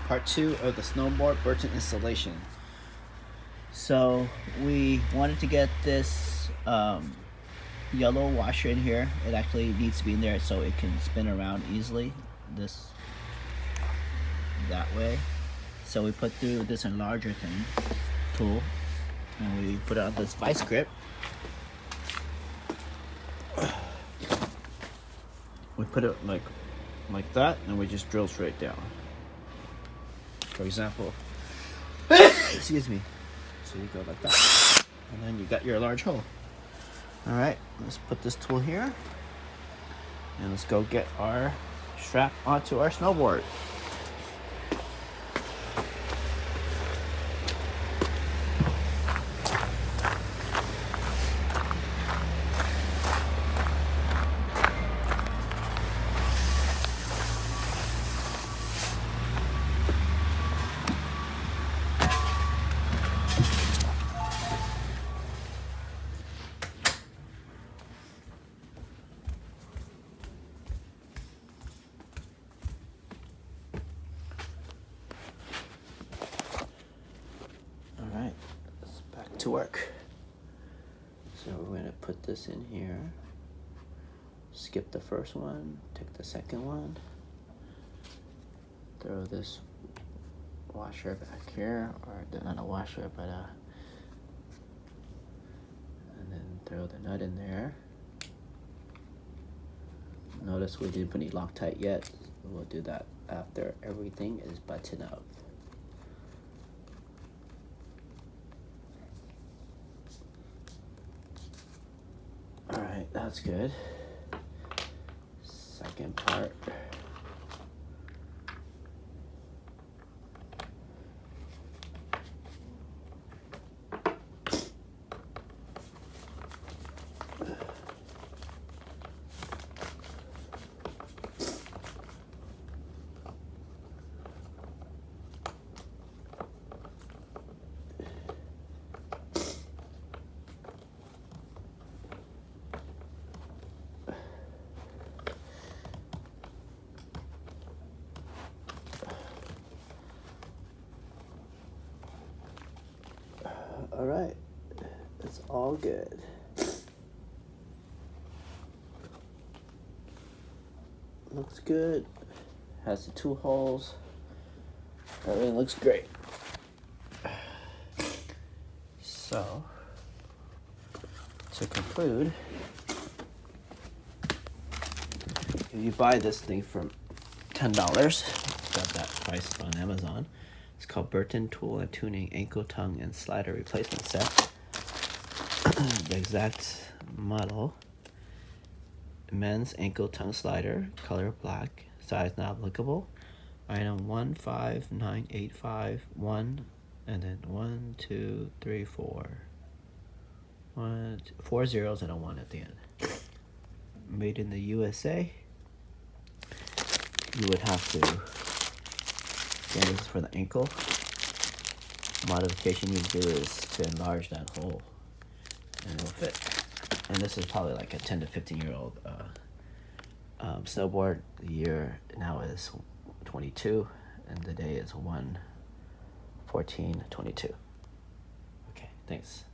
part 2 of the Snowboard Burton installation. So we wanted to get this yellow washer in here. It actually needs to be in there so it can spin around easily that way. So we put through this enlarger tool, and we put it on this vice grip. We put it like that, and we just drill straight down. For example, excuse me. So you go like that, and then you got your large hole. All right, let's put this tool here, and let's go get our strap onto our snowboard. Alright, let's back to work. So we're going to put this in here, skip the first one, take the second one, throw this washer back here, or not a washer, but and then throw the nut in there. Notice we didn't put any Loctite yet. We'll do that after everything is buttoned up. Alright, that's good. Second part. All right, it's all good. Looks good. Has the 2 holes. Everything looks great. So, to conclude, if you buy this thing from $10, got that price on Amazon. It's called Burton Tool and Tuning Ankle Tongue and Slider Replacement Set. The exact model: men's ankle tongue slider, color black, size not applicable. Item 159851, and then 1, 2, 3, 4. 4 zeros and a 1 at the end. Made in the USA. You would have to, again, this is for the ankle. Modification you do is to enlarge that hole, and it'll fit. And this is probably like a 10 to 15-year-old snowboard. The year now is 22, and the day is 1/14/22. Okay, thanks.